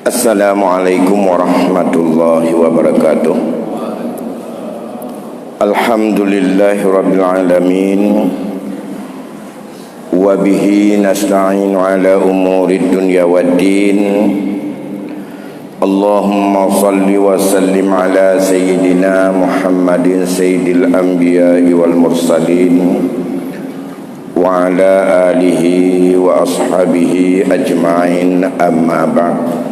Assalamualaikum warahmatullahi wabarakatuh. Alhamdulillahi rabbil alamin. Wa bihi nasta'inu ala umuri dunya waddin. Allahumma salli wa sallim ala sayyidina Muhammadin sayyidil anbiya'i wal mursalin wa ala alihi wa ashabihi ajma'in, amma ba'd.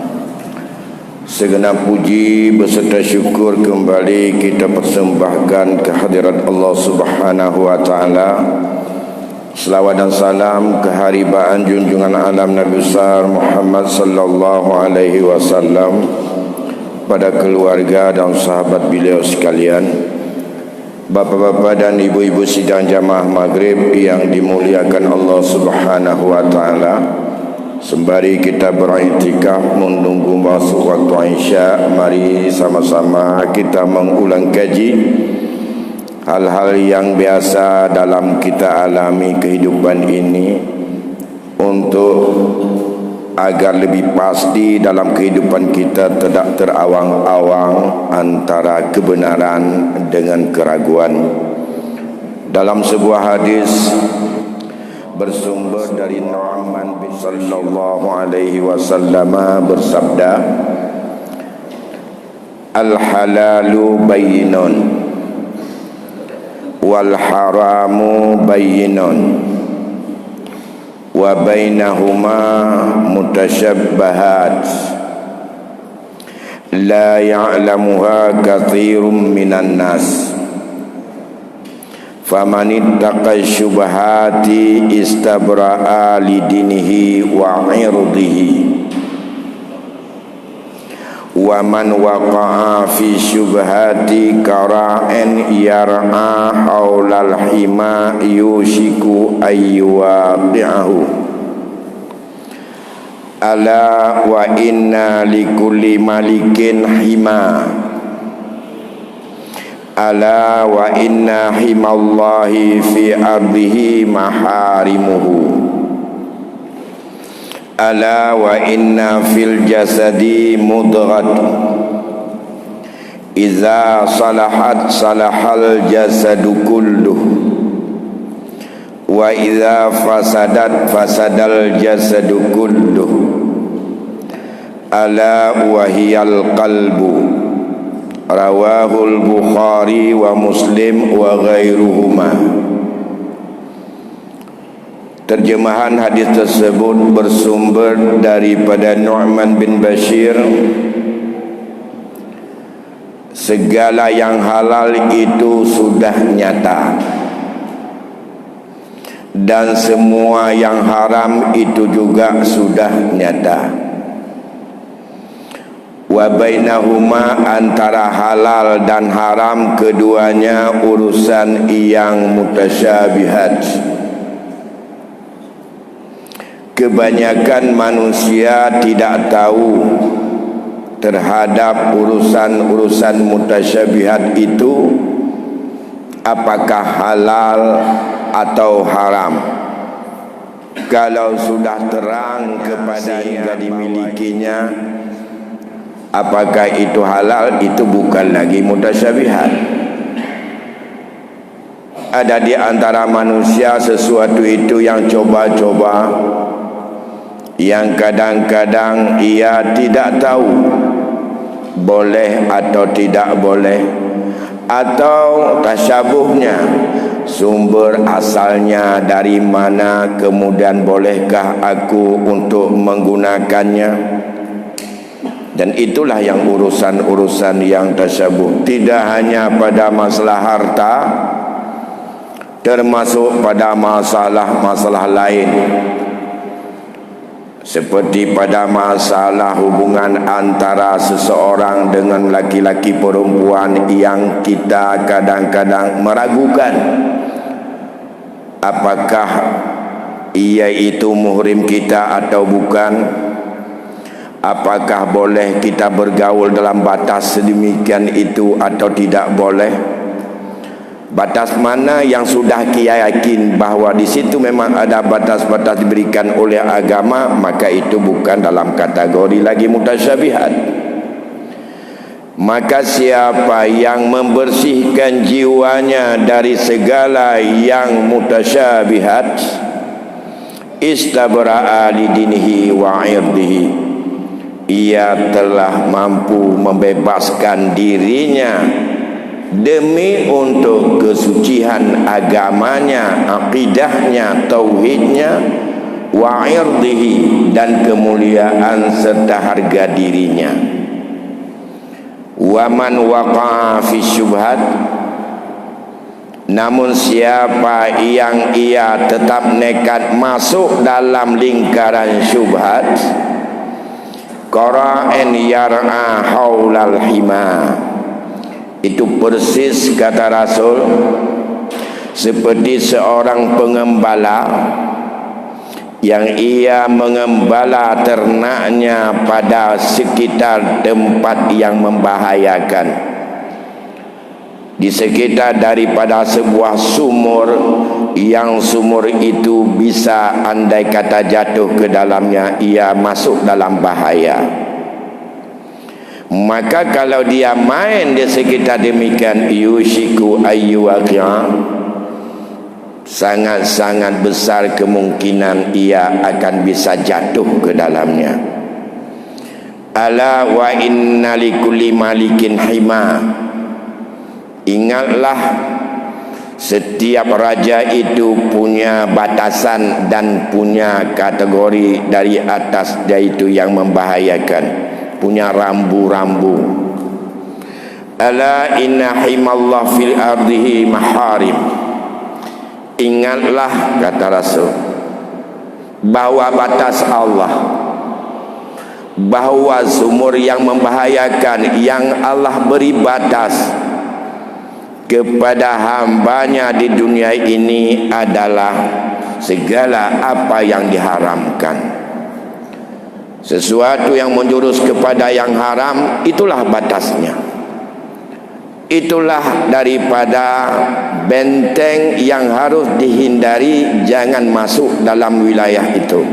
Segenap puji beserta syukur kembali kita persembahkan kehadirat Allah Subhanahu wa taala. Selawat dan salam keharibaan junjungan alam Nabi besar Muhammad sallallahu alaihi wasallam pada keluarga dan sahabat beliau sekalian. Bapa-bapa dan ibu-ibu sidang jamaah maghrib yang dimuliakan Allah Subhanahu wa taala. Sembari kita beriktikaf menunggu masuk waktu Isya, mari sama-sama kita mengulang kaji hal-hal yang biasa dalam kita alami kehidupan ini, untuk agar lebih pasti dalam kehidupan kita tidak terawang-awang antara kebenaran dengan keraguan. Dalam sebuah hadis bersumber dari Nu'man bin sallallahu alaihi wasallam bersabda, al-halalu bayyinun wal haramu bayyinun wa bainahuma mutashabbahat la ya'lamuha katsirun minan nas. Faman ittaqa syubhati istabra'a lidinihi wa 'irdihi wa man waqa'a fi syubhati kara'an yar'a haulal hima yushiku ayyuwaqi'ahu. Ala wa inna likulli malikin hima. Ala wa inna himallahi fi ardihi maharimuhu. Ala wa inna fil jasadi mudghat iza salahat salahal jasadu kulluh wa iza fasadat fasadal jasadu kulluh. Ala wa hiyal qalbu. Rawahul Bukhari wa Muslim wa ghairuhuma. Terjemahan hadis tersebut bersumber daripada Nu'man bin Bashir. Segala yang halal itu sudah nyata, dan semua yang haram itu juga sudah nyata. Wa bainahuma, antara halal dan haram keduanya urusan yang mutasyabihat. Kebanyakan manusia tidak tahu terhadap urusan-urusan mutasyabihat itu apakah halal atau haram. Kalau sudah terang kepada yang dimilikinya, apakah itu halal, itu bukan lagi mutasyabihat. Ada di antara manusia sesuatu itu yang coba-coba, yang kadang-kadang ia tidak tahu boleh atau tidak boleh, atau tasyabuhnya, sumber asalnya dari mana, kemudian bolehkah aku untuk menggunakannya. Dan itulah yang urusan-urusan yang tasyabuh. Tidak hanya pada masalah harta, termasuk pada masalah-masalah lain. Seperti pada masalah hubungan antara seseorang dengan laki-laki perempuan, yang kita kadang-kadang meragukan apakah ia itu muhrim kita atau bukan. Apakah boleh kita bergaul dalam batas sedemikian itu atau tidak boleh. Batas mana yang sudah kita yakin bahawa di situ memang ada batas-batas diberikan oleh agama, maka itu bukan dalam kategori lagi mutasyabihat. Maka siapa yang membersihkan jiwanya dari segala yang mutasyabihat, istabra'a lidinihi wa irdihi, ia telah mampu membebaskan dirinya demi untuk kesucian agamanya, akidahnya, tauhidnya, wa irdihi, dan kemuliaan serta harga dirinya. Wa man waqa'a fi syubhat, namun siapa yang ia tetap nekat masuk dalam lingkaran syubhat, qara'an yar'a haulal hima, itu persis kata Rasul seperti seorang pengembala yang ia mengembala ternaknya pada sekitar tempat yang membahayakan, di sekitar daripada sebuah sumur, yang sumur itu bisa andai kata jatuh ke dalamnya, ia masuk dalam bahaya. Maka kalau dia main di sekitar demikian, yushiku ayyuwaqi'a, sangat-sangat besar kemungkinan ia akan bisa jatuh ke dalamnya. Ala wa inna likulli malikin hima, ingatlah setiap raja itu punya batasan dan punya kategori dari atas, yaitu yang membahayakan, punya rambu-rambu. Ala inna himallah fil ardihi maharim, ingatlah kata Rasul bahawa batas Allah, bahawa sumur yang membahayakan yang Allah beri batas kepada hambanya di dunia ini adalah segala apa yang diharamkan. Sesuatu yang menjurus kepada yang haram, itulah batasnya. Itulah daripada benteng yang harus dihindari, jangan masuk dalam wilayah itu.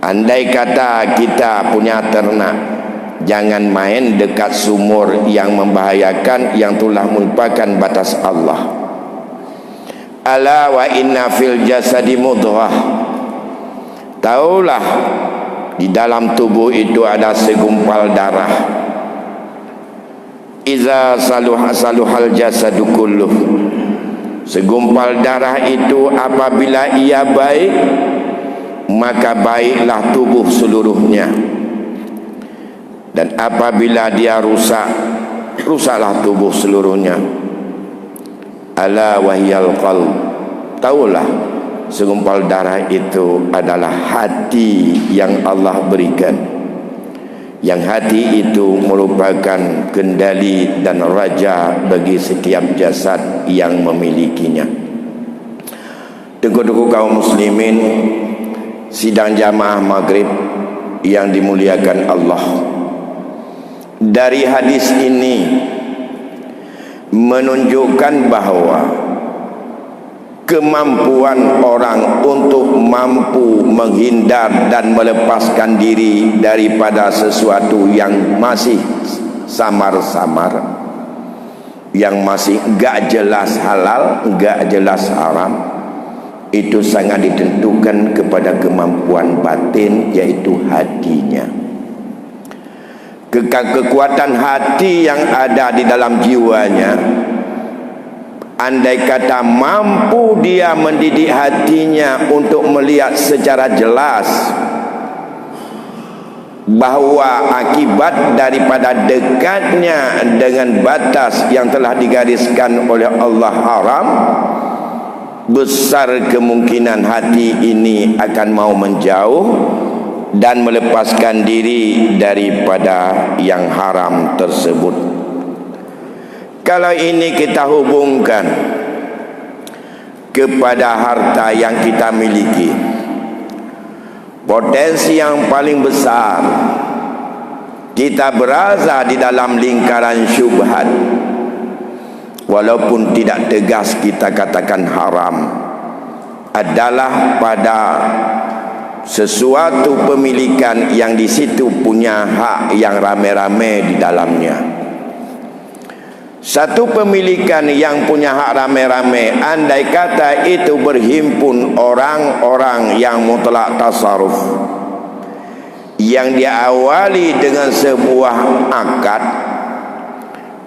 Andai kata kita punya ternak, jangan main dekat sumur yang membahayakan, yang telah merupakan batas Allah. Ala wa inna fil jasadi mudghah, taulah di dalam tubuh itu ada segumpal darah. Iza saluhal jasadu kulluh, segumpal darah itu apabila ia baik, maka baiklah tubuh seluruhnya. Dan apabila dia rusak, rusaklah tubuh seluruhnya. Ala wahyal qalb, taulah segumpal darah itu adalah hati yang Allah berikan, yang hati itu merupakan kendali dan raja bagi setiap jasad yang memilikinya. Tengku-tengku kaum muslimin, sidang jamaah maghrib yang dimuliakan Allah, dari hadis ini menunjukkan bahawa kemampuan orang untuk mampu menghindar dan melepaskan diri daripada sesuatu yang masih samar-samar, yang masih enggak jelas halal, enggak jelas haram, itu sangat ditentukan kepada kemampuan batin, yaitu hatinya. Kekuatan hati yang ada di dalam jiwanya, andai kata mampu dia mendidik hatinya untuk melihat secara jelas bahawa akibat daripada dekatnya dengan batas yang telah digariskan oleh Allah haram, besar kemungkinan hati ini akan mau menjauh dan melepaskan diri daripada yang haram tersebut. Kalau ini kita hubungkan kepada harta yang kita miliki, potensi yang paling besar kita berada di dalam lingkaran syubhat, walaupun tidak tegas kita katakan haram, adalah pada sesuatu pemilikan yang di situ punya hak yang rame-rame di dalamnya. Satu pemilikan yang punya hak rame-rame, andai kata itu berhimpun orang-orang yang mutlak tasarruf, yang diawali dengan sebuah akad,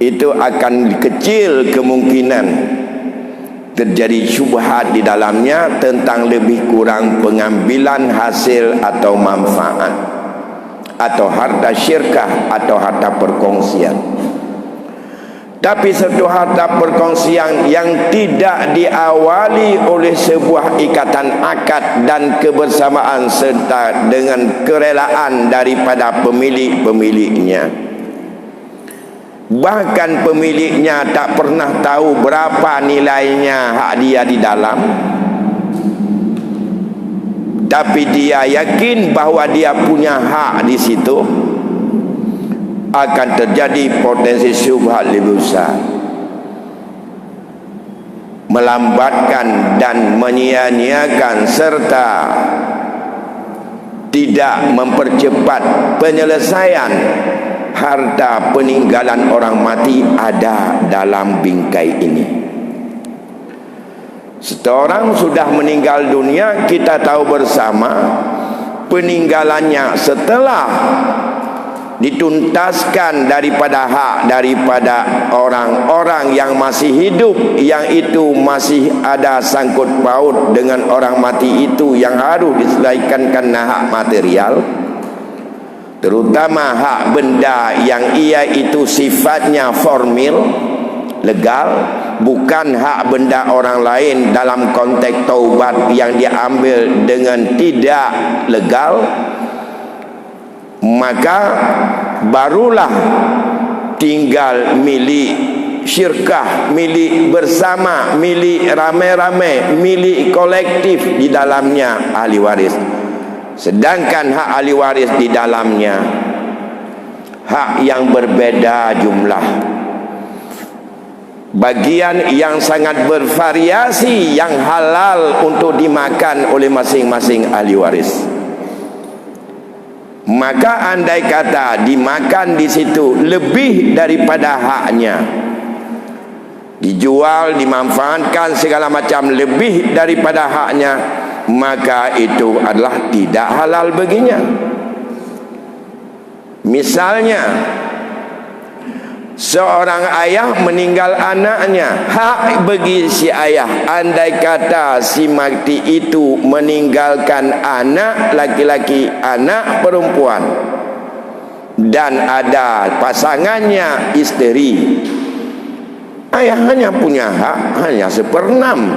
itu akan kecil kemungkinan terjadi syubhat di dalamnya tentang lebih kurang pengambilan hasil atau manfaat, atau harta syirkah atau harta perkongsian. Tapi satu harta perkongsian yang tidak diawali oleh sebuah ikatan akad dan kebersamaan serta dengan kerelaan daripada pemilik-pemiliknya, bahkan pemiliknya tak pernah tahu berapa nilainya hak dia di dalam, tapi dia yakin bahawa dia punya hak di situ, akan terjadi potensi syubhat lebih besar, melambatkan dan menyia-nyiakan serta tidak mempercepat penyelesaian harta peninggalan orang mati ada dalam bingkai ini. Seseorang sudah meninggal dunia, kita tahu bersama peninggalannya setelah dituntaskan daripada hak daripada orang-orang yang masih hidup, yang itu masih ada sangkut paut dengan orang mati itu, yang harus diselesaikan karena hak material, terutama hak benda yang ia itu sifatnya formil, legal, bukan hak benda orang lain dalam konteks taubat yang diambil dengan tidak legal. Maka barulah tinggal milik syirkah, milik bersama, milik rame-rame, milik kolektif di dalamnya ahli waris. Sedangkan hak ahli waris di dalamnya hak yang berbeda jumlah, bagian yang sangat bervariasi yang halal untuk dimakan oleh masing-masing ahli waris. Maka andai kata dimakan di situ lebih daripada haknya, dijual, dimanfaatkan segala macam lebih daripada haknya, maka itu adalah tidak halal baginya. Misalnya seorang ayah meninggal anaknya, hak bagi si ayah andai kata si mati itu meninggalkan anak laki-laki, anak perempuan, dan ada pasangannya isteri, ayah hanya punya hak hanya 1/6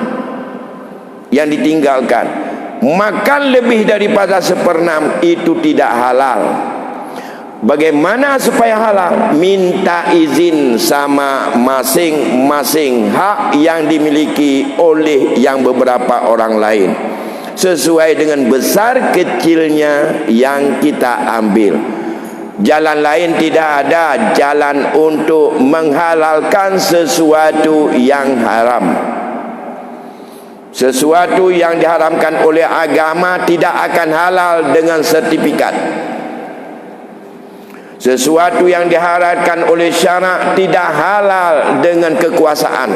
yang ditinggalkan. Makan lebih daripada 1/6 itu tidak halal. Bagaimana supaya halal? Minta izin sama masing-masing hak yang dimiliki oleh yang beberapa orang lain, sesuai dengan besar kecilnya yang kita ambil. Jalan lain tidak ada, jalan untuk menghalalkan sesuatu yang haram. Sesuatu yang diharamkan oleh agama tidak akan halal dengan sertifikat. Sesuatu yang diharamkan oleh syarak tidak halal dengan kekuasaan.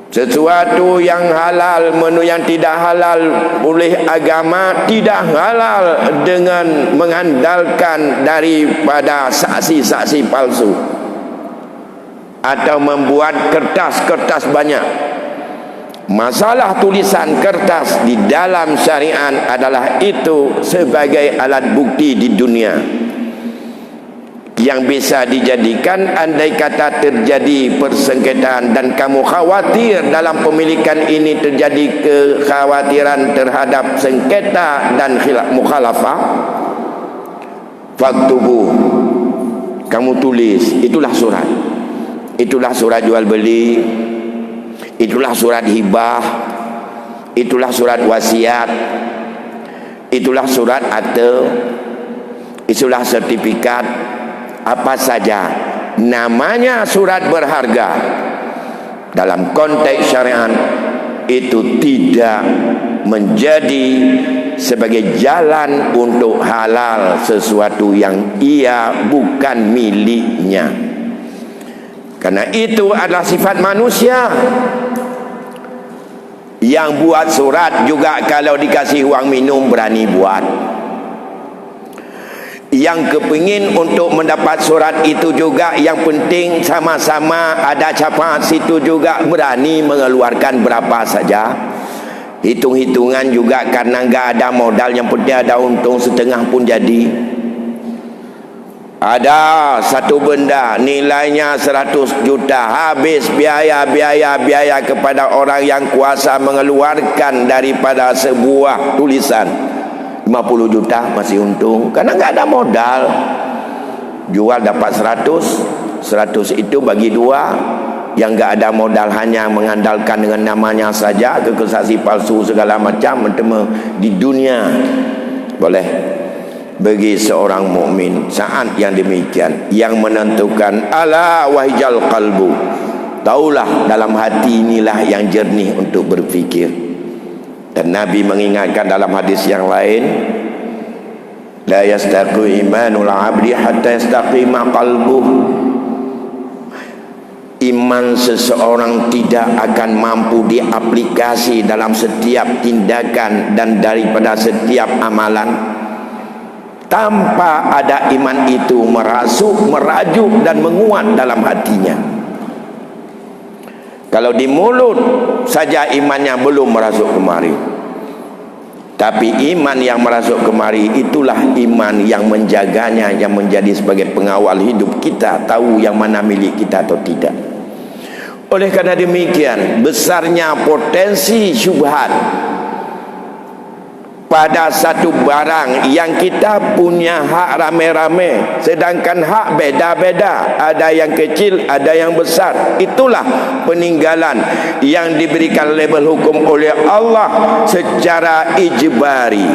Sesuatu yang halal, menu yang tidak halal oleh agama tidak halal dengan mengandalkan daripada saksi-saksi palsu atau membuat kertas-kertas banyak. Masalah tulisan kertas di dalam syariat adalah itu sebagai alat bukti di dunia yang bisa dijadikan andai kata terjadi persengketaan dan kamu khawatir dalam pemilikan ini terjadi kekhawatiran terhadap sengketa dan mukhalafah, faktubu, kamu tulis, itulah surat. Itulah surat jual beli, itulah surat hibah, itulah surat wasiat, itulah surat akte, itulah sertifikat, apa saja namanya surat berharga dalam konteks syariat itu tidak menjadi sebagai jalan untuk halal sesuatu yang ia bukan miliknya. Karena itu adalah sifat manusia. Yang buat surat juga kalau dikasih uang minum berani buat. Yang kepingin untuk mendapat surat itu juga, yang penting sama-sama ada capat situ juga berani mengeluarkan berapa saja. Hitung-hitungan juga karena enggak ada modal, yang penting ada untung setengah pun jadi. Ada satu benda nilainya 100 juta, habis biaya kepada orang yang kuasa mengeluarkan daripada sebuah tulisan 50 juta masih untung karena enggak ada modal. Jual dapat 100 itu bagi dua. Yang enggak ada modal hanya mengandalkan dengan namanya saja, kesaksi palsu segala macam di dunia. Boleh bagi seorang mukmin saat yang demikian yang menentukan ala wahjal qalbu, taulah dalam hati inilah yang jernih untuk berfikir. Dan Nabi mengingatkan dalam hadis yang lain, la yastaqi imanul abdi hatta yastaqima qalbuh. Iman seseorang tidak akan mampu diaplikasi dalam setiap tindakan dan daripada setiap amalan tanpa ada iman itu merajuk dan menguat dalam hatinya. Kalau di mulut saja imannya belum merasuk kemari, tapi iman yang merasuk kemari itulah iman yang menjaganya, yang menjadi sebagai pengawal hidup kita, tahu yang mana milik kita atau tidak. Oleh karena demikian, besarnya potensi syubhat pada satu barang yang kita punya hak rame-rame, sedangkan hak beda-beda, ada yang kecil, ada yang besar. Itulah peninggalan yang diberikan label hukum oleh Allah secara ijbari.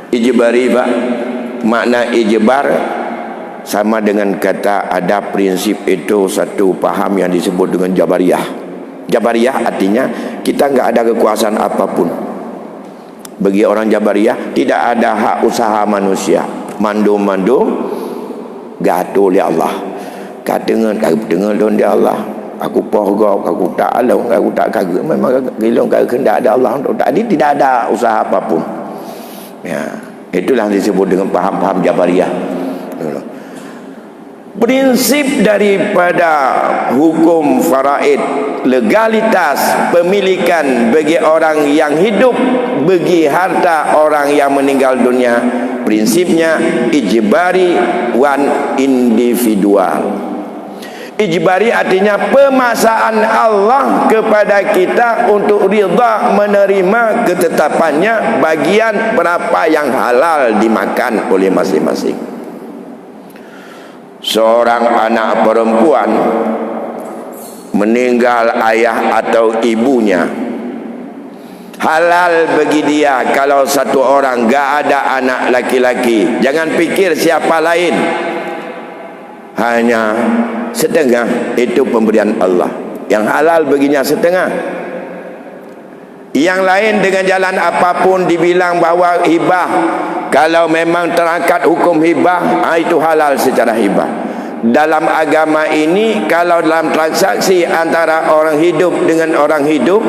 Ijbari, Pak, makna ijbar sama dengan kata ada prinsip itu, satu paham yang disebut dengan Jabariyah. Jabariyah artinya kita enggak ada kekuasaan apapun. Bagi orang Jabariyah tidak ada hak usaha manusia. Mandum-mandum gatul oleh Allah. Katakan don dia Allah. Aku pohgau, aku tak alung, aku tak kagak. Memang gilong kagak kehendak ada Allah. Tadi tidak ada usaha apapun. Ya, itulah yang disebut dengan paham-paham Jabariyah. Prinsip daripada hukum faraid, legalitas pemilikan bagi orang yang hidup, bagi harta orang yang meninggal dunia, prinsipnya ijbari wan individual. Ijbari artinya pemaksaan Allah kepada kita untuk rida menerima ketetapannya bagian berapa yang halal dimakan oleh masing-masing. Seorang anak perempuan meninggal ayah atau ibunya, halal bagi dia kalau satu orang gak ada anak laki-laki. Jangan pikir siapa lain, hanya setengah itu pemberian Allah. Yang halal baginya setengah, yang lain dengan jalan apapun dibilang bahawa hibah. Kalau memang terangkat hukum hibah, itu halal secara hibah. Dalam agama ini, kalau dalam transaksi antara orang hidup dengan orang hidup,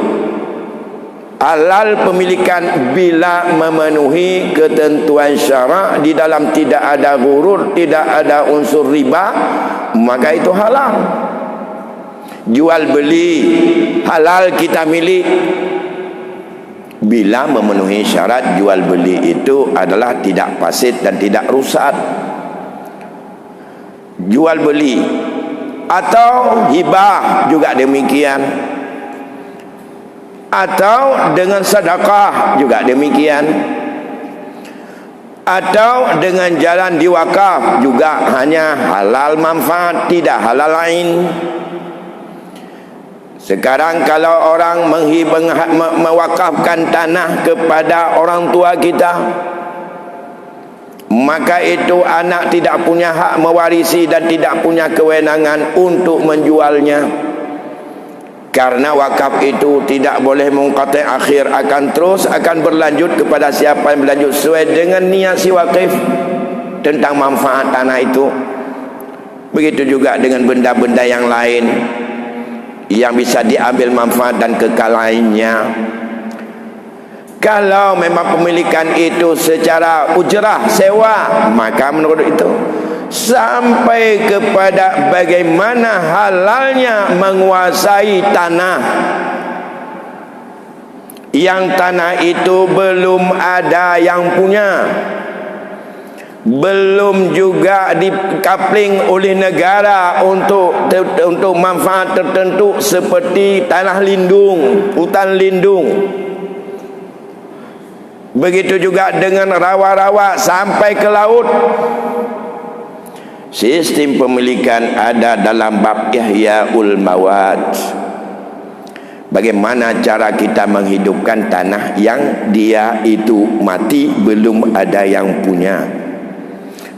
halal pemilikan bila memenuhi ketentuan syarak, di dalam tidak ada ghurur, tidak ada unsur riba, maka itu halal. Jual beli halal kita milik bila memenuhi syarat jual beli itu adalah tidak fasid dan tidak rusak. Jual beli atau hibah juga demikian, atau dengan sedekah juga demikian, atau dengan jalan diwakaf juga hanya halal manfaat, tidak halal lain. Sekarang kalau orang mewakafkan tanah kepada orang tua kita, maka itu anak tidak punya hak mewarisi dan tidak punya kewenangan untuk menjualnya. Karena wakaf itu tidak boleh mengqati' akhir, akan berlanjut kepada siapa yang berlanjut sesuai dengan niat si wakif tentang manfaat tanah itu. Begitu juga dengan benda-benda yang lain yang bisa diambil manfaat dan kekal lainnya. Kalau memang pemilikan itu secara ujrah, sewa, maka menurut itu sampai kepada bagaimana halalnya menguasai tanah yang tanah itu belum ada yang punya, belum juga dikapling oleh negara untuk manfaat tertentu seperti tanah lindung, hutan lindung. Begitu juga dengan rawa-rawa sampai ke laut. Sistem pemilikan ada dalam bab Ihyaul Mawad. Bagaimana cara kita menghidupkan tanah yang dia itu mati belum ada yang punya?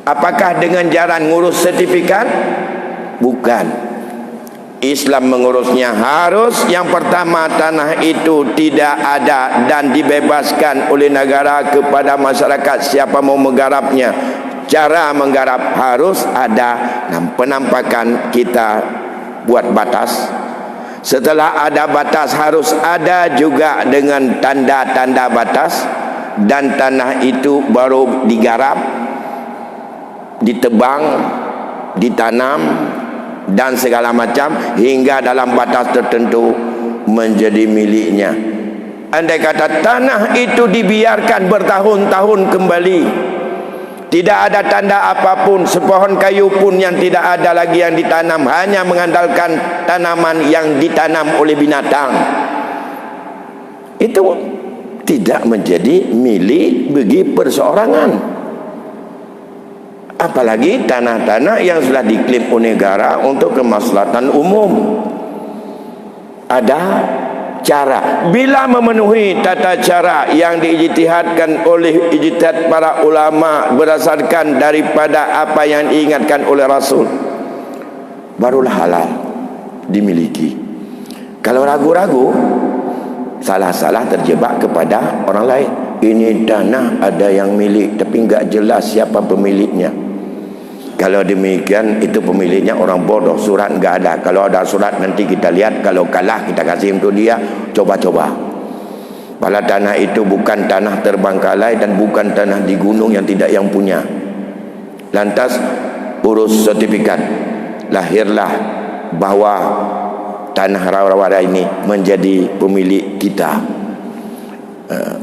Apakah dengan jalan ngurus sertifikat? Bukan. Islam mengurusnya harus yang pertama tanah itu tidak ada dan dibebaskan oleh negara kepada masyarakat siapa mau menggarapnya. Cara menggarap harus ada penampakan, kita buat batas. Setelah ada batas harus ada juga dengan tanda-tanda batas, dan tanah itu baru digarap, ditebang, ditanam dan segala macam hingga dalam batas tertentu menjadi miliknya. Andai kata tanah itu dibiarkan bertahun-tahun kembali, tidak ada tanda apapun, sepohon kayu pun yang tidak ada lagi yang ditanam, hanya mengandalkan tanaman yang ditanam oleh binatang, itu tidak menjadi milik bagi perseorangan. Apalagi tanah-tanah yang sudah diklaim oleh negara untuk kemaslahatan umum. Ada cara, bila memenuhi tata cara yang diijtihadkan oleh ijtihad para ulama berdasarkan daripada apa yang diingatkan oleh Rasul, barulah halal dimiliki. Kalau ragu-ragu, salah-salah terjebak kepada orang lain. Ini tanah ada yang milik tapi enggak jelas siapa pemiliknya. Kalau demikian itu pemiliknya orang bodoh, surat enggak ada. Kalau ada surat nanti kita lihat, kalau kalah kita kasih untuk dia, coba-coba. Padahal tanah itu bukan tanah terbengkalai dan bukan tanah di gunung yang tidak yang punya. Lantas urus sertifikat, lahirlah bahwa tanah rawa-rawa ini menjadi pemilik kita.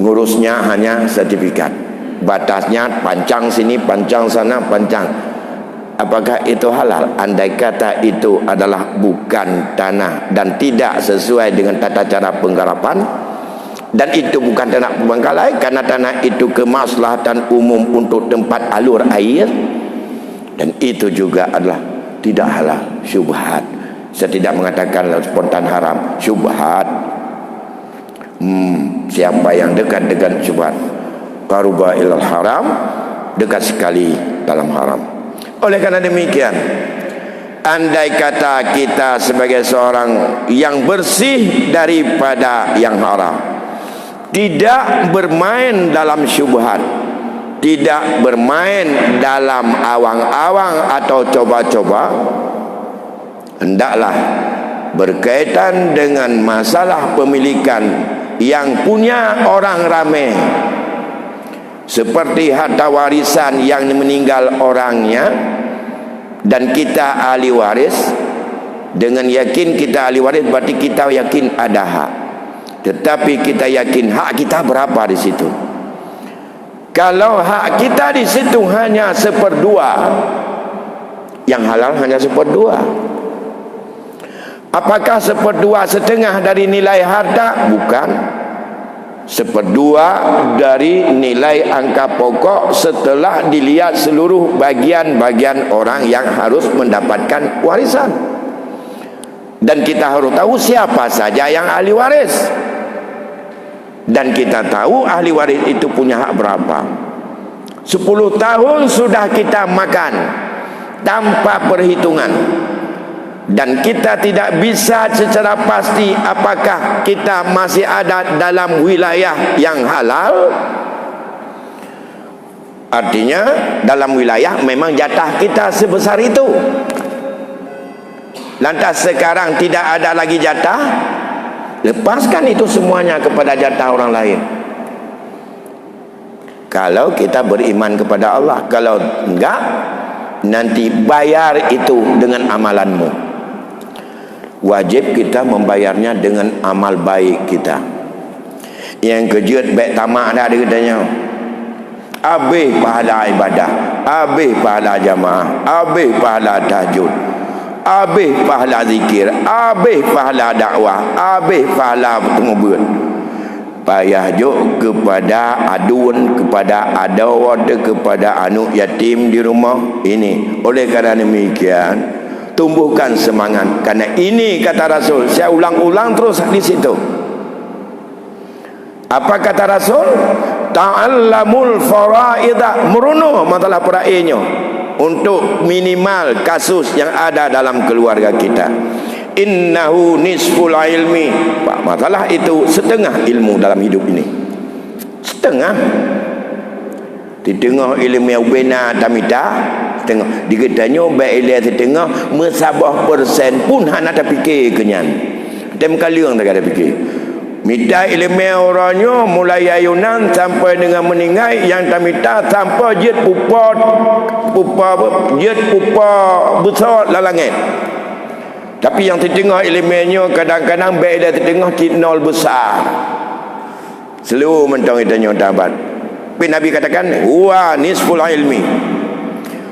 Ngurusnya hanya sertifikat, batasnya pancang sini, pancang sana, pancang. Apakah itu halal? Andai kata itu adalah bukan tanah dan tidak sesuai dengan tata cara penggarapan, dan itu bukan tanah pembengkalai karena tanah itu kemaslahatan umum untuk tempat alur air, dan itu juga adalah tidak halal, syubhat. Saya tidak mengatakan spontan haram, syubhat. Siapa yang dekat dengan syubhat, qaruba ilal haram, dekat sekali dalam haram. Oleh karena demikian, andai kata kita sebagai seorang yang bersih daripada yang haram, tidak bermain dalam syubhat, tidak bermain dalam awang-awang atau coba-coba, hendaklah berkaitan dengan masalah pemilikan yang punya orang ramai, seperti harta warisan yang meninggal orangnya dan kita ahli waris. Dengan yakin kita ahli waris berarti kita yakin ada hak, tetapi kita yakin hak kita berapa di situ. Kalau hak kita di situ hanya 1/2, yang halal hanya 1/2. Apakah 1/2 dari nilai harta? Bukan. 1/2 dari nilai angka pokok setelah dilihat seluruh bagian-bagian orang yang harus mendapatkan warisan. Dan kita harus tahu siapa saja yang ahli waris, dan kita tahu ahli waris itu punya hak berapa. 10 tahun sudah kita makan tanpa perhitungan, dan kita tidak bisa secara pasti apakah kita masih ada dalam wilayah yang halal. Artinya dalam wilayah memang jatah kita sebesar itu. Lantas sekarang tidak ada lagi jatah, lepaskan itu semuanya kepada jatah orang lain. Kalau kita beriman kepada Allah. Kalau enggak, nanti bayar itu dengan amalanmu. Wajib kita membayarnya dengan amal baik kita. Yang kejut baik tamak dah dia katanya. Habis pahala ibadah, habis pahala jamaah, habis pahala tahajud, habis pahala zikir, habis pahala dakwah, habis pahala pengubur. Payah juk kepada adun, kepada adawad, kepada anak yatim di rumah ini. Oleh kerana demikian, tumbuhkan semangat, karena ini kata Rasul. Saya ulang-ulang terus di situ. Apa kata Rasul? Ta'allamul faraidah, merunuh masalah faraidnya untuk minimal kasus yang ada dalam keluarga kita. Innahu nisful ilmi. Masalah itu setengah ilmu dalam hidup ini. Setengah. Di tengah ilmu yang benar tamita, setengah. Dikatanya baik ilmu setengah, mesabah persen pun hana tak fikir kenyan. Tem kaliang tak ada fikir. Minta ilmu orangnya mulai ayunan sampai dengan meninggal, yang tamita sampai jet pupa besar lalangit. Tapi yang tertengah ilmunya kadang-kadang baik dia tertengah nol besar. Selalu mentang itanya tabat. Tapi Nabi katakan huwa nisful ilmi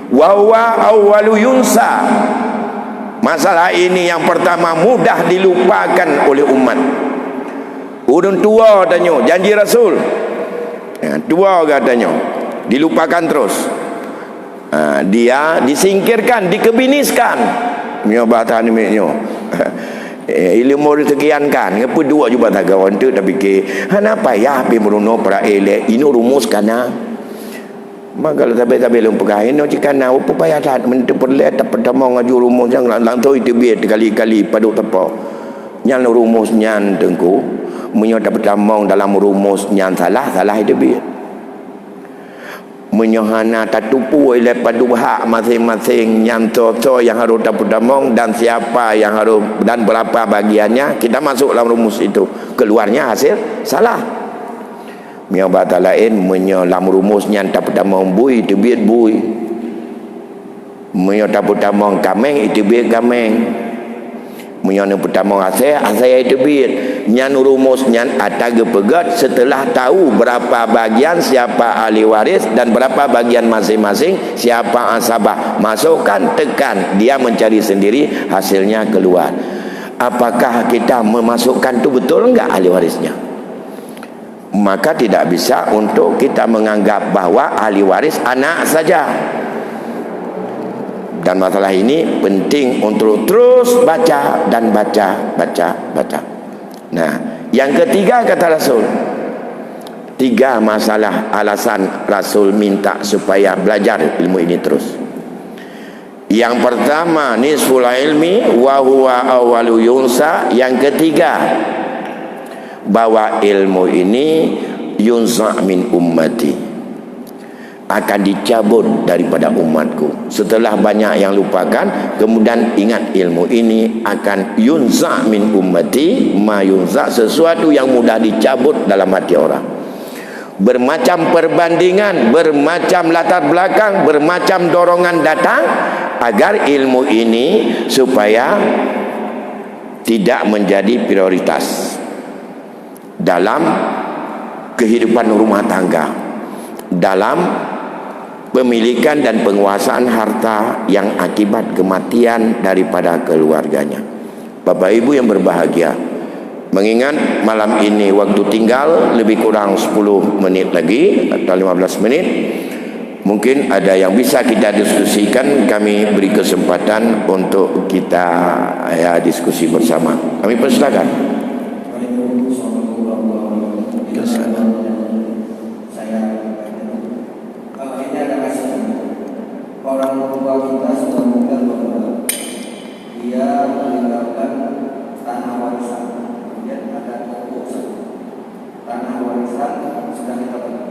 wa huwa awwalu yunsa. Masalah ini yang pertama mudah dilupakan oleh umat. Udun tua tanya, janji Rasul. Ya, tua katanya, dilupakan terus. Dia disingkirkan, dikebiniskan. Mio bahatan mio. Ilmu sekian kan, ngapa dua juga tak kawan tu tapi ke. Kenapa ya pi meruno para elek ini rumus kana. Maka kalau sampai lumpah ini jika nak apa payah tak menterperlet tak pertama ngaju rumus yang lanto itu biar kali-kali pada tepa. Yang rumus nyan tengku, menyo tak pertama dalam rumus nyan salah itu biar. Menyohana tatupu oleh padu hak masing-masing yang toto yang harus dapat damong dan siapa yang harus dan berapa bagiannya, kita masuk dalam rumus itu, keluarnya hasil salah. Mio bata lain menyolam rumusnya dapat damong bui itu biar bui, menyo dapat damong kameng itu biar kameng, menyo dapat damong hasil itu biar. Nyan rumus nyan ataga pegat setelah tahu berapa bagian siapa ahli waris dan berapa bagian masing-masing siapa asabah, masukkan tekan dia mencari sendiri, hasilnya keluar. Apakah kita memasukkan itu betul enggak ahli warisnya? Maka tidak bisa untuk kita menganggap bahwa ahli waris anak saja. Dan masalah ini penting untuk terus baca dan baca. Nah, yang ketiga kata Rasul, 3 masalah alasan Rasul minta supaya belajar ilmu ini terus. Yang pertama nisful ilmi wa huwa awwalu yunsa. Yang ketiga, bahwa ilmu ini yunsa min ummati, akan dicabut daripada umatku. Setelah banyak yang lupakan, kemudian ingat ilmu ini akan yunza min ummati ma yunza, sesuatu yang mudah dicabut dalam hati orang. Bermacam perbandingan, bermacam latar belakang, bermacam dorongan datang agar ilmu ini supaya tidak menjadi prioritas dalam kehidupan rumah tangga, dalam pemilikan dan penguasaan harta yang akibat kematian daripada keluarganya. Bapak Ibu yang berbahagia, mengingat malam ini waktu tinggal lebih kurang 10 menit lagi atau 15 menit, mungkin ada yang bisa kita diskusikan. Kami beri kesempatan untuk kita diskusi bersama. Kami persilakan. orang tua kita sudah meninggal berdua, dia meninggalkan tanah warisan, kemudian ada toko tanah warisan sudah kita bagi.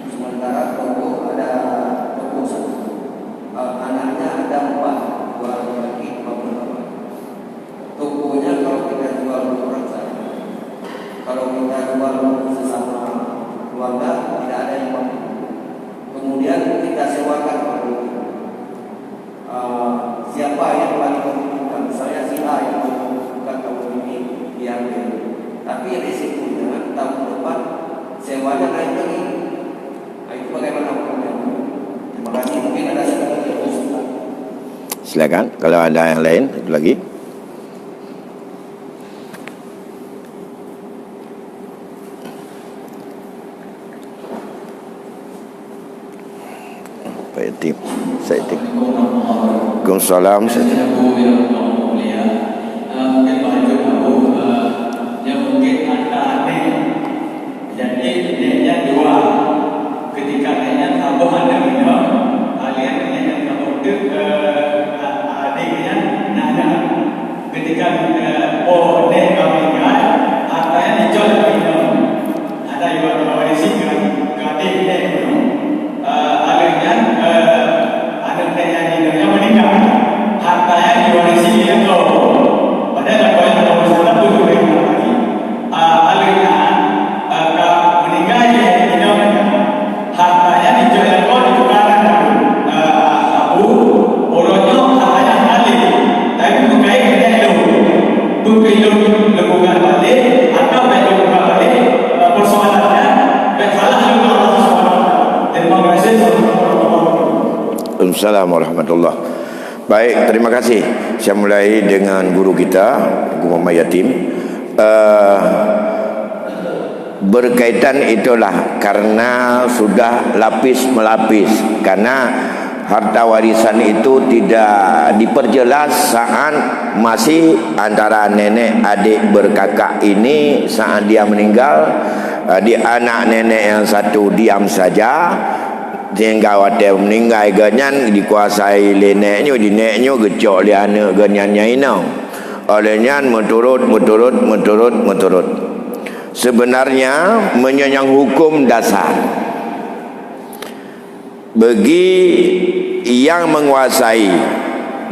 Sementara toko ada toko anaknya ada 4, 2 laki-laki, 2 perempuan. Tokonya kalau kita jual orang saja, kalau kita jual sesama keluarga tidak ada yang mau. Kemudian kita sewakan siapa yang paling membutuhkan. Misalnya si A yang membutuhkan tahun ini diambil, tapi risikonya tahun depan sewanya naik lagi. Nah, itu bagaimana hukumnya? Terima kasih. Mungkin ada satu lagi. Silakan kalau ada yang lain lagi. Pak Yatim, saya Yatim. Waalaikumsalam. Assalamualaikum warahmatullahi wabarakatuh. Baik, terima kasih. Saya mulai dengan guru kita, Guru Muhammad Yatim. Berkaitan itulah karena sudah lapis melapis, karena harta warisan itu tidak diperjelas saat masih antara nenek adik berkakak ini. Saat dia meninggal, di anak nenek yang satu diam saja, sehingga waktu meninggal ganyan dikuasai neneknya, di neneknya gecok li anak ganyannya inau. Olehnya menturut. Sebenarnya menyenyang hukum dasar bagi yang menguasai,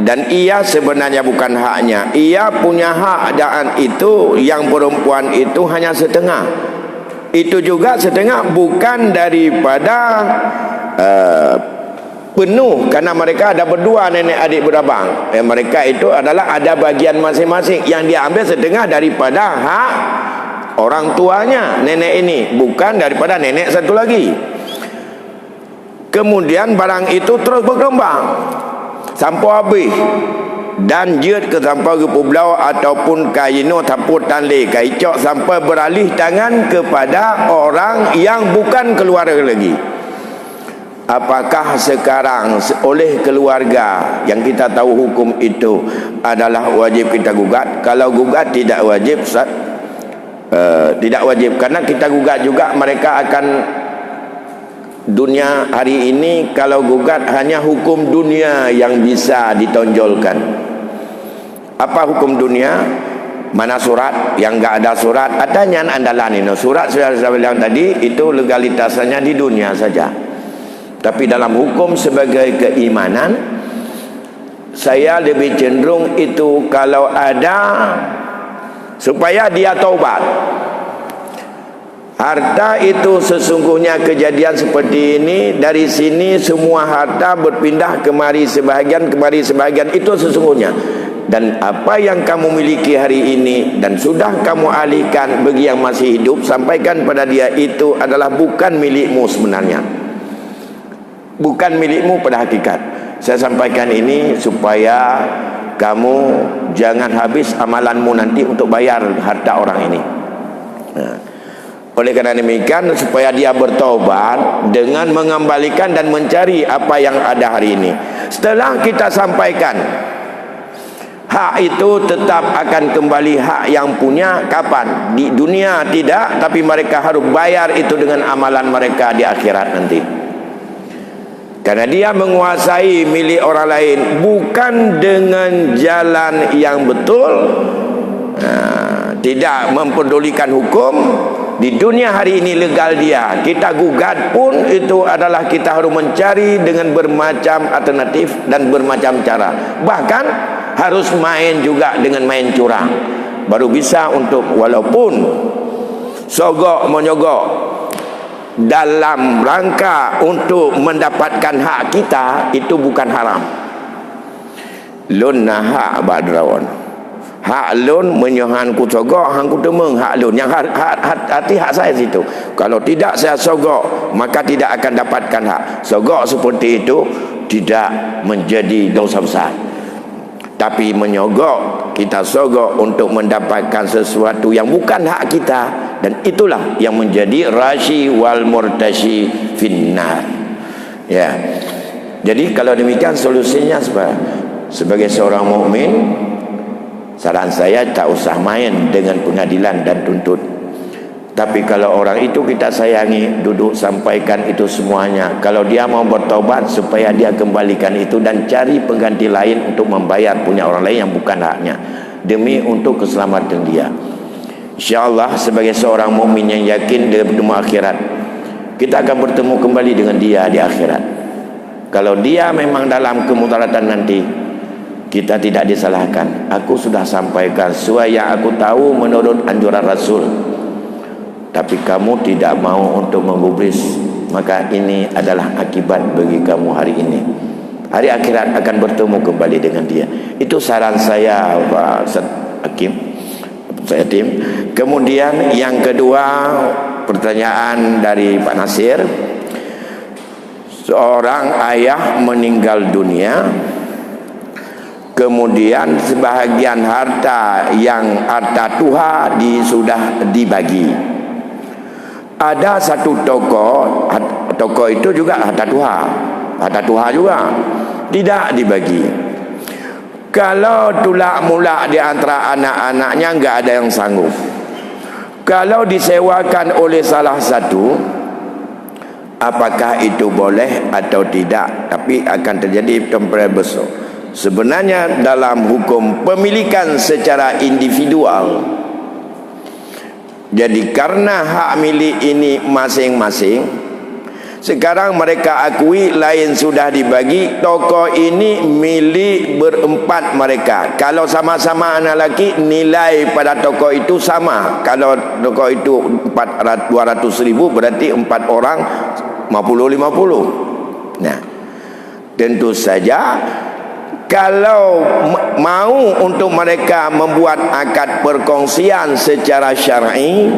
dan ia sebenarnya bukan haknya. Ia punya hak, dan itu yang perempuan itu hanya setengah. Itu juga setengah bukan daripada penuh, karena mereka ada berdua nenek adik berabang. Mereka itu adalah ada bagian masing-masing yang diambil setengah daripada hak orang tuanya nenek ini, bukan daripada nenek satu lagi. Kemudian barang itu terus berkembang sampai habis, dan jut ke sampai ke pulau ataupun kaino taput tanle kaicok sampai beralih tangan kepada orang yang bukan keluarga lagi. Apakah sekarang oleh keluarga yang kita tahu hukum itu adalah wajib kita gugat? Kalau gugat tidak wajib, tidak wajib, karena kita gugat juga mereka akan dunia hari ini. Kalau gugat hanya hukum dunia yang bisa ditonjolkan. Apa hukum dunia? Mana surat? Yang enggak ada surat adanya andalan ini. Surat sudah saya bilang tadi itu legalitasnya di dunia saja. Tapi dalam hukum sebagai keimanan, saya lebih cenderung itu kalau ada supaya dia taubat. Harta itu sesungguhnya kejadian seperti ini, dari sini semua harta berpindah kemari sebahagian itu sesungguhnya. Dan apa yang kamu miliki hari ini dan sudah kamu alihkan bagi yang masih hidup, sampaikan pada dia itu adalah bukan milikmu sebenarnya, bukan milikmu pada hakikat. Saya sampaikan ini supaya kamu jangan habis amalanmu nanti untuk bayar harta orang ini. Oleh karena demikian, supaya dia bertaubat dengan mengembalikan dan mencari apa yang ada hari ini. Setelah kita sampaikan, hak itu tetap akan kembali hak yang punya kapan? Di dunia tidak, tapi mereka harus bayar itu dengan amalan mereka di akhirat nanti. Karena dia menguasai milik orang lain bukan dengan jalan yang betul, tidak mempedulikan hukum. Di dunia hari ini legal dia, kita gugat pun itu adalah kita harus mencari dengan bermacam alternatif dan bermacam cara. Bahkan harus main juga dengan main curang, baru bisa untuk, walaupun sogok menyogok dalam rangka untuk mendapatkan hak kita, itu bukan haram. Lun na hak badrawan, hak lun menyohan ku sogok, hang ku temeng hak lun, yang hati hak saya situ. Kalau tidak saya sogok, maka tidak akan dapatkan hak. Sogok seperti itu tidak menjadi dosa besar. Tapi menyogok, kita sogok untuk mendapatkan sesuatu yang bukan hak kita, dan itulah yang menjadi rashi wal murtashi finnar. Ya. Jadi kalau demikian solusinya sebagai seorang mukmin, saran saya tak usah main dengan pengadilan dan tuntut. Tapi kalau orang itu kita sayangi, duduk sampaikan itu semuanya. Kalau dia mau bertobat, supaya dia kembalikan itu dan cari pengganti lain untuk membayar punya orang lain yang bukan haknya, demi untuk keselamatan dia. InsyaAllah sebagai seorang mukmin yang yakin dengan bertemu akhirat, kita akan bertemu kembali dengan dia di akhirat. Kalau dia memang dalam kemudaratan nanti, kita tidak disalahkan. Aku sudah sampaikan sesuai yang aku tahu menurut anjuran Rasul, tapi kamu tidak mau untuk menggubris, maka ini adalah akibat bagi kamu hari ini. Hari akhirat akan bertemu kembali dengan dia. Itu saran saya, Pak Hakim, saya tim. Kemudian yang kedua, pertanyaan dari Pak Nasir. Seorang ayah meninggal dunia, kemudian sebahagian harta yang harta tuha sudah dibagi. Ada satu toko itu juga harta tuha juga tidak dibagi. Kalau tulak mulak di antara anak-anaknya, enggak ada yang sanggup. Kalau disewakan oleh salah satu, apakah itu boleh atau tidak? Tapi akan terjadi temporer besar. Sebenarnya dalam hukum pemilikan secara individual, jadi karena hak milik ini masing-masing, sekarang mereka akui lain sudah dibagi, toko ini milik berempat mereka. Kalau sama-sama anak lelaki, nilai pada toko itu sama. Kalau toko itu 200.000, berarti 4 orang 50-50. Nah, tentu saja kalau mau untuk mereka membuat akad perkongsian secara syar'i,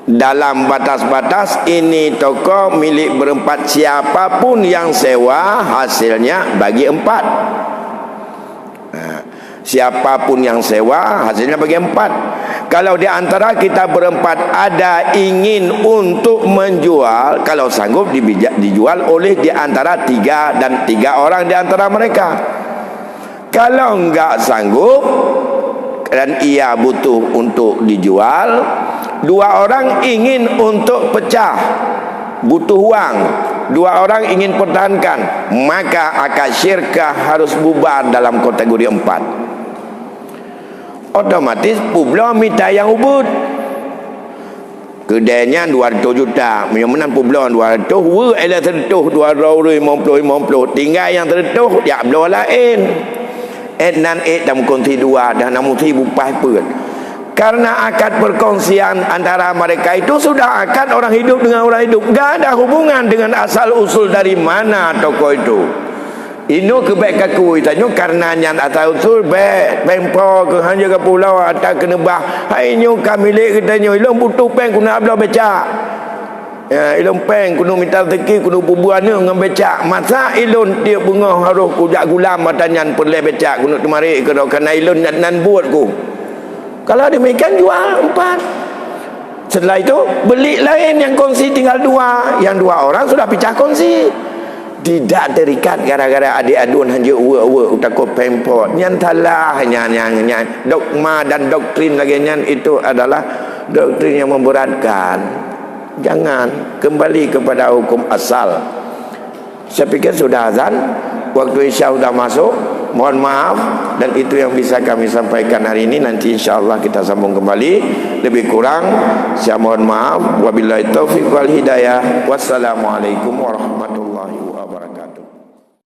dalam batas-batas ini toko milik berempat, siapapun yang sewa hasilnya bagi 4. Siapapun yang sewa hasilnya bagi 4. Kalau di antara kita berempat ada ingin untuk menjual, kalau sanggup dijual oleh di antara 3 dan 3 orang di antara mereka. Kalau enggak sanggup dan ia butuh untuk dijual, 2 orang ingin untuk pecah, butuh uang, 2 orang ingin pertahankan, maka akad syirkah harus bubar dalam kategori 4. Otomatis publo minta yang ubud. Kedainya 200 juta, menan publo 200, we ada tertuh 250, tinggal yang tertuh dia blo lain. Nan dalam konti 2 dan namun 1000 pun. Karena akad perkongsian antara mereka itu sudah akad orang hidup dengan orang hidup, enggak ada hubungan dengan asal usul dari mana toko itu. Ino kebaik kaku itanyo karena nyan atau usul baik pempo ke hanya ke pulau atau kena bah. Hai nyo kami lek katanya ilong butuh peng kuna abla beca. Ya ilong peng kuna minta rezeki kuna bubuannya ngam beca. Masa ilon dia bunga harus kujak gulam matanyan perle beca kuna temari ke karena ilon nan buat ku. Kalau demikian jual 4. Setelah itu beli lain yang kongsi tinggal 2. Yang 2 orang sudah pecah kongsi. Tidak terikat gara-gara adik aduan hanya uwe utakut pempot. Nyantalah nyan dogma dan doktrin lagi nyan itu adalah doktrin yang memberatkan. Jangan, kembali kepada hukum asal. Saya pikir sudah azan, waktu isya sudah masuk. Mohon maaf, dan itu yang bisa kami sampaikan hari ini. Nanti insya-Allah kita sambung kembali. Lebih kurang saya mohon maaf. Wabillahi taufiq wal hidayah. Wassalamualaikum warahmatullahi wabarakatuh.